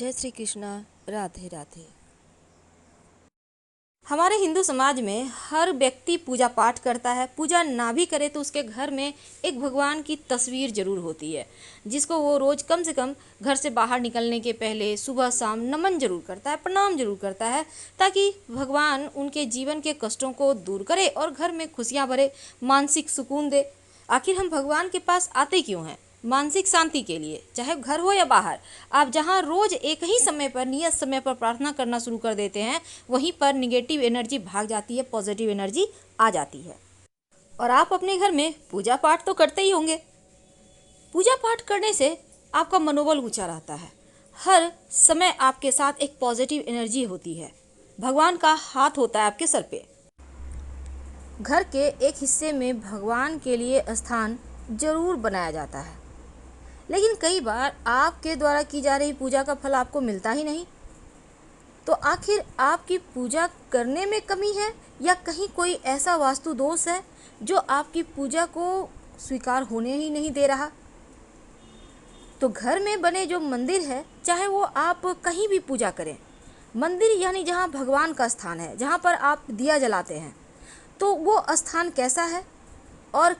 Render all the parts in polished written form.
जय श्री कृष्णा। राधे राधे। हमारे हिंदू समाज में हर व्यक्ति पूजा पाठ करता है। पूजा ना भी करे तो उसके घर में एक भगवान की तस्वीर जरूर होती है, जिसको वो रोज कम से कम घर से बाहर निकलने के पहले सुबह शाम नमन जरूर करता है, प्रणाम जरूर करता है, ताकि भगवान उनके जीवन के कष्टों को दूर करे और घर में खुशियां भरे, मानसिक सुकून दे। आखिर हम भगवान के पास आते क्यों हैं? मानसिक शांति के लिए। चाहे घर हो या बाहर, आप जहां रोज एक ही समय पर नियत समय पर प्रार्थना करना शुरू कर देते हैं, वहीं पर निगेटिव एनर्जी भाग जाती है, पॉजिटिव एनर्जी आ जाती है। और आप अपने घर में पूजा पाठ तो करते ही होंगे। पूजा पाठ करने से आपका मनोबल ऊंचा रहता है। हर समय आपके साथ एक पॉजिटिव एनर्जी होती है। भगवान का हाथ होता है आपके सर पे। घर के एक हिस्से में भगवान के लिए स्थान जरूर बनाया जाता है, लेकिन कई बार आपके द्वारा की जा रही पूजा का फल आपको मिलता ही नहीं। तो आखिर आपकी पूजा करने में कमी है या कहीं कोई ऐसा वास्तु दोष है जो आपकी पूजा को स्वीकार होने ही नहीं दे रहा? तो घर में बने जो मंदिर है, चाहे वो आप कहीं भी पूजा करें, मंदिर यानी जहाँ भगवान का स्थान है, जहाँ पर आप दिया जलाते हैं, तो वो स्थान कैसा है और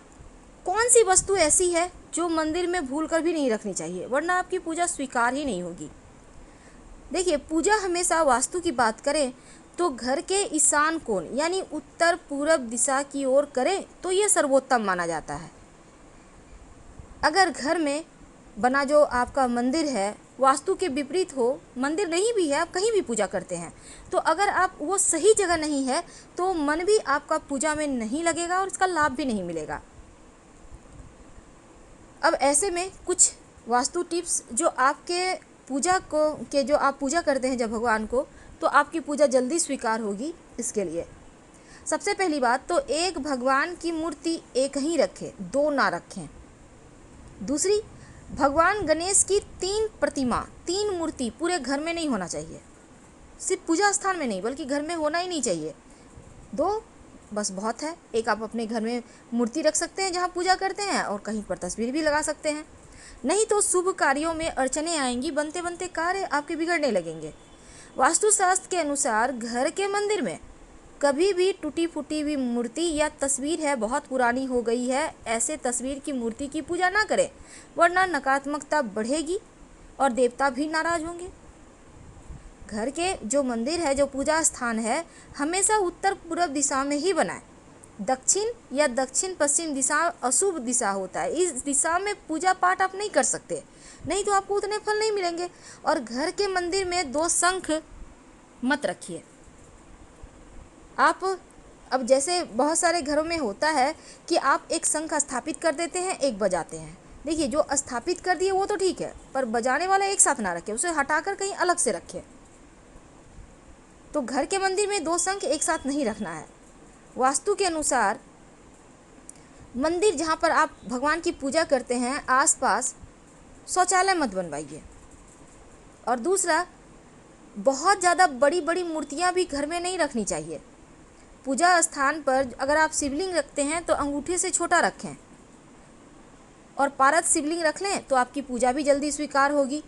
कौन सी वस्तु ऐसी है जो मंदिर में भूल कर भी नहीं रखनी चाहिए, वरना आपकी पूजा स्वीकार ही नहीं होगी। देखिए, पूजा हमेशा वास्तु की बात करें तो घर के ईशान कोण यानी उत्तर पूरब दिशा की ओर करें तो यह सर्वोत्तम माना जाता है। अगर घर में बना जो आपका मंदिर है वास्तु के विपरीत हो, मंदिर नहीं भी है, आप कहीं भी पूजा करते हैं, तो अगर आप वो सही जगह नहीं है तो मन भी आपका पूजा में नहीं लगेगा और इसका लाभ भी नहीं मिलेगा। अब ऐसे में कुछ वास्तु टिप्स जो आपके पूजा को के जो आप पूजा करते हैं जब भगवान को, तो आपकी पूजा जल्दी स्वीकार होगी। इसके लिए सबसे पहली बात तो एक भगवान की मूर्ति एक ही रखें, दो ना रखें। दूसरी, भगवान गणेश की 3 प्रतिमा, 3 मूर्ति पूरे घर में नहीं होना चाहिए। सिर्फ पूजा स्थान में नहीं बल्कि घर में होना ही नहीं चाहिए। 2 बस बहुत है। एक आप अपने घर में मूर्ति रख सकते हैं जहाँ पूजा करते हैं, और कहीं पर तस्वीर भी लगा सकते हैं। नहीं तो शुभ कार्यों में अड़चने आएंगी, बनते बनते कार्य आपके बिगड़ने लगेंगे। वास्तुशास्त्र के अनुसार घर के मंदिर में कभी भी टूटी फूटी हुई मूर्ति या तस्वीर है, बहुत पुरानी हो गई है, ऐसे तस्वीर की मूर्ति की पूजा ना करें, वरना नकारात्मकता बढ़ेगी और देवता भी नाराज होंगे। घर के जो मंदिर है, जो पूजा स्थान है, हमेशा उत्तर पूर्व दिशा में ही बनाएं। दक्षिण या दक्षिण पश्चिम दिशा अशुभ दिशा होता है। इस दिशा में पूजा पाठ आप नहीं कर सकते, नहीं तो आपको उतने फल नहीं मिलेंगे। और घर के मंदिर में 2 शंख मत रखिए। आप अब जैसे बहुत सारे घरों में होता है कि आप एक शंख स्थापित कर देते हैं, एक बजाते हैं। देखिए, जो स्थापित कर दिए वो तो ठीक है, पर बजाने वाला एक साथ ना रखें, उसे हटाकर कहीं अलग से रखें। तो घर के मंदिर में 2 शंख एक साथ नहीं रखना है। वास्तु के अनुसार मंदिर जहाँ पर आप भगवान की पूजा करते हैं आसपास शौचालय मत बनवाइए। और दूसरा, बहुत ज़्यादा बड़ी बड़ी मूर्तियाँ भी घर में नहीं रखनी चाहिए। पूजा स्थान पर अगर आप शिवलिंग रखते हैं तो अंगूठे से छोटा रखें, और पारद शिवलिंग रख लें तो आपकी पूजा भी जल्दी स्वीकार होगी।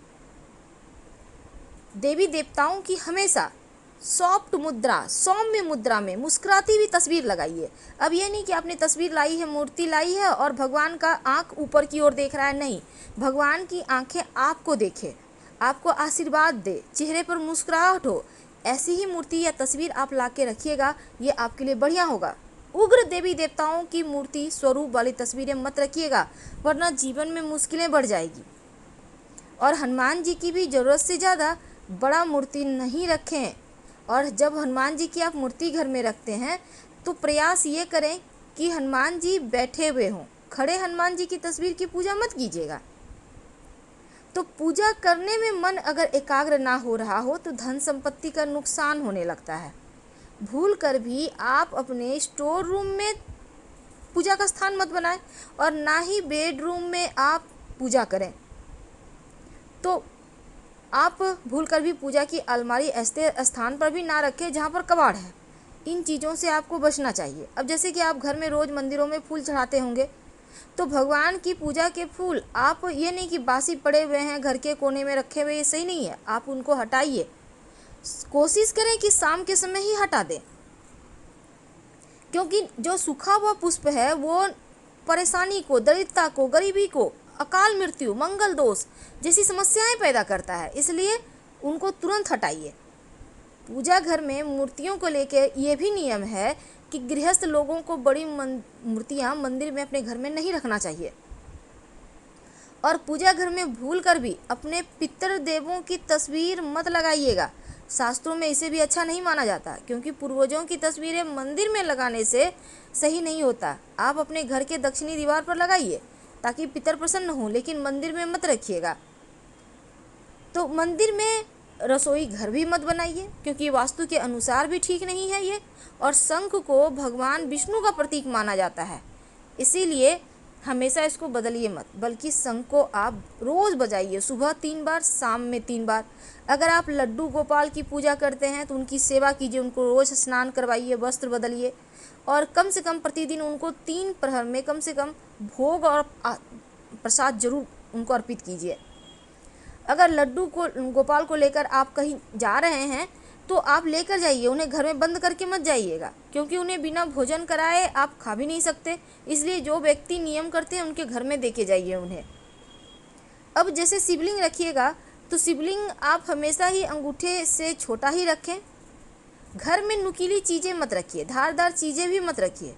देवी देवताओं की हमेशा सॉफ्ट मुद्रा, सौम्य मुद्रा में मुस्कुराती हुई तस्वीर लगाइए। अब ये नहीं कि आपने तस्वीर लाई है, मूर्ति लाई है और भगवान का आंख ऊपर की ओर देख रहा है, नहीं, भगवान की आंखें आपको देखे, आपको आशीर्वाद दे, चेहरे पर मुस्कुराहट हो, ऐसी ही मूर्ति या तस्वीर आप ला के रखिएगा, ये आपके लिए बढ़िया होगा। उग्र देवी देवताओं की मूर्ति स्वरूप वाली तस्वीरें मत रखिएगा, वरना जीवन में मुश्किलें बढ़ जाएगी। और हनुमान जी की भी ज़रूरत से ज़्यादा बड़ा मूर्ति नहीं रखें। और जब हनुमान जी की आप मूर्ति घर में रखते हैं तो प्रयास ये करें कि हनुमान जी बैठे हुए हों, खड़े हनुमान जी की तस्वीर की पूजा मत कीजिएगा। तो पूजा करने में मन अगर एकाग्र ना हो रहा हो तो धन संपत्ति का नुकसान होने लगता है। भूल कर भी आप अपने स्टोर रूम में पूजा का स्थान मत बनाएं, और ना ही बेडरूम में आप पूजा करें। तो आप भूल कर भी पूजा की अलमारी ऐसे स्थान पर भी ना रखें जहाँ पर कबाड़ है। इन चीज़ों से आपको बचना चाहिए। अब जैसे कि आप घर में रोज़ मंदिरों में फूल चढ़ाते होंगे, तो भगवान की पूजा के फूल आप ये नहीं कि बासी पड़े हुए हैं घर के कोने में रखे हुए, ये सही नहीं है। आप उनको हटाइए, कोशिश करें कि शाम के समय ही हटा दें, क्योंकि जो सूखा हुआ पुष्प है वो परेशानी को, दरिद्रता को, गरीबी को, अकाल मृत्यु, मंगल दोष जैसी समस्याएं पैदा करता है, इसलिए उनको तुरंत हटाइए। पूजा घर में मूर्तियों को लेकर ये भी नियम है कि गृहस्थ लोगों को बड़ी मूर्तियां मंदिर में अपने घर में नहीं रखना चाहिए। और पूजा घर में भूल कर भी अपने पितृ देवों की तस्वीर मत लगाइएगा। शास्त्रों में इसे भी अच्छा नहीं माना जाता, क्योंकि पूर्वजों की तस्वीरें मंदिर में लगाने से सही नहीं होता। आप अपने घर के दक्षिणी दीवार पर लगाइए ताकि पितर प्रसन्न हो, लेकिन मंदिर में मत रखिएगा। तो मंदिर में रसोई घर भी मत बनाइए, क्योंकि वास्तु के अनुसार भी ठीक नहीं है ये। और शंख को भगवान विष्णु का प्रतीक माना जाता है, इसीलिए हमेशा इसको बदलिए मत, बल्कि शंख को आप रोज़ बजाइए, सुबह 3 बार, शाम में 3 बार। अगर आप लड्डू गोपाल की पूजा करते हैं तो उनकी सेवा कीजिए, उनको रोज़ स्नान करवाइए, वस्त्र बदलिए, और कम से कम प्रतिदिन उनको 3 प्रहर में कम से कम भोग और प्रसाद जरूर उनको अर्पित कीजिए। अगर लड्डू को गोपाल को लेकर आप कहीं जा रहे हैं तो आप लेकर जाइए, उन्हें घर में बंद करके मत जाइएगा, क्योंकि उन्हें बिना भोजन कराए आप खा भी नहीं सकते। इसलिए जो व्यक्ति नियम करते हैं उनके घर में देके जाइए उन्हें। अब जैसे शिवलिंग रखिएगा तो शिवलिंग आप हमेशा ही अंगूठे से छोटा ही रखें। घर में नुकीली चीज़ें मत रखिए, धारदार चीज़ें भी मत रखिए,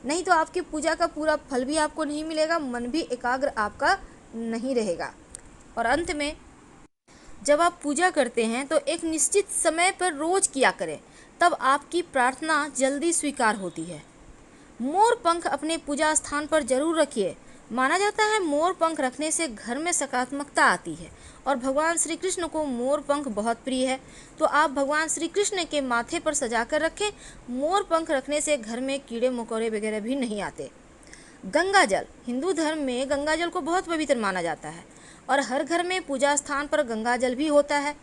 नहीं तो आपकी पूजा का पूरा फल भी आपको नहीं मिलेगा, मन भी एकाग्र आपका नहीं रहेगा। और अंत में, जब आप पूजा करते हैं तो एक निश्चित समय पर रोज किया करें, तब आपकी प्रार्थना जल्दी स्वीकार होती है। मोर पंख अपने पूजा स्थान पर जरूर रखिए। माना जाता है मोर पंख रखने से घर में सकारात्मकता आती है, और भगवान श्री कृष्ण को मोर पंख बहुत प्रिय है, तो आप भगवान श्री कृष्ण के माथे पर सजा कर रखें। मोर पंख रखने से घर में कीड़े मकोड़े वगैरह भी नहीं आते। गंगा जल, हिंदू धर्म में गंगा जल को बहुत पवित्र माना जाता है, और हर घर में पूजा स्थान पर गंगा जल भी होता है।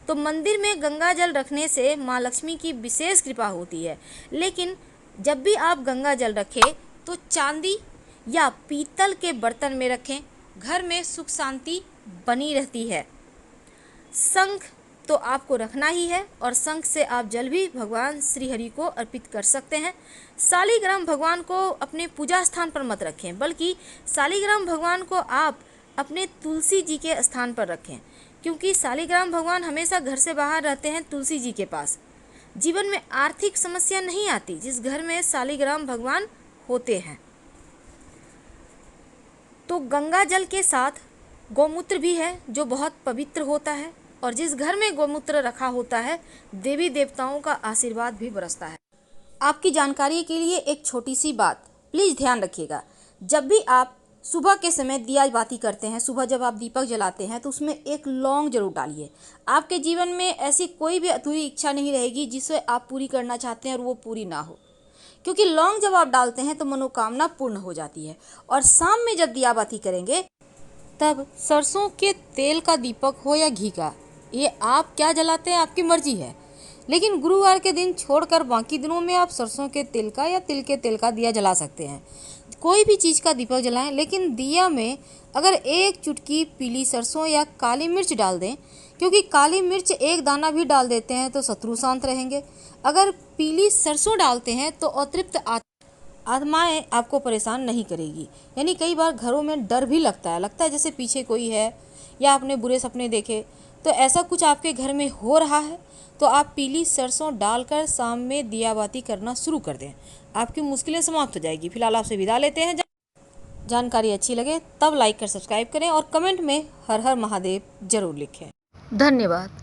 तो मंदिर में गंगा जल रखने से माँ लक्ष्मी की विशेष कृपा होती है। लेकिन जब भी आप गंगा जल रखें तो चांदी या पीतल के बर्तन में रखें, घर में सुख शांति बनी रहती है। शंख तो आपको रखना ही है, और शंख से आप जल भी भगवान श्री हरि को अर्पित कर सकते हैं। शालिग्राम भगवान को अपने पूजा स्थान पर मत रखें, बल्कि शालिग्राम भगवान को आप अपने तुलसी जी के स्थान पर रखें, क्योंकि शालिग्राम भगवान हमेशा घर से बाहर रहते हैं तुलसी जी के पास। जीवन में आर्थिक समस्या नहीं आती जिस घर में शालिग्राम भगवान होते हैं। तो गंगा जल के साथ गौमूत्र भी है जो बहुत पवित्र होता है, और जिस घर में गौमूत्र रखा होता है देवी देवताओं का आशीर्वाद भी बरसता है। आपकी जानकारी के लिए एक छोटी सी बात प्लीज़ ध्यान रखिएगा, जब भी आप सुबह के समय दिया बाती करते हैं, सुबह जब आप दीपक जलाते हैं तो उसमें एक लौंग जरूर डालिए। आपके जीवन में ऐसी कोई भी अधूरी इच्छा नहीं रहेगी जिसे आप पूरी करना चाहते हैं और वो पूरी ना हो, क्योंकि लौंग जब आप डालते हैं तो मनोकामना पूर्ण हो जाती है। और शाम में जब दिया बाती करेंगे तब सरसों के तेल का दीपक हो या घी का, ये आप क्या जलाते हैं आपकी मर्जी है, लेकिन गुरुवार के दिन छोड़कर बाकी दिनों में आप सरसों के तेल का या तिल के तेल का दिया जला सकते हैं। कोई भी चीज़ का दीपक जलाएं, लेकिन दिया में अगर एक चुटकी पीली सरसों या काली मिर्च डाल दें, क्योंकि काली मिर्च एक दाना भी डाल देते हैं तो शत्रु शांत रहेंगे। अगर पीली सरसों डालते हैं तो अतृप्त आत्माएं आपको परेशान नहीं करेगी। यानी कई बार घरों में डर भी लगता है जैसे पीछे कोई है या आपने बुरे सपने देखे, तो ऐसा कुछ आपके घर में हो रहा है तो आप पीली सरसों डालकर शाम में दिया बाती करना शुरू कर दें, आपकी मुश्किलें समाप्त हो जाएगी। फिलहाल आपसे विदा लेते हैं। जानकारी अच्छी लगे तब लाइक कर सब्सक्राइब करें और कमेंट में हर हर महादेव जरूर लिखें। धन्यवाद।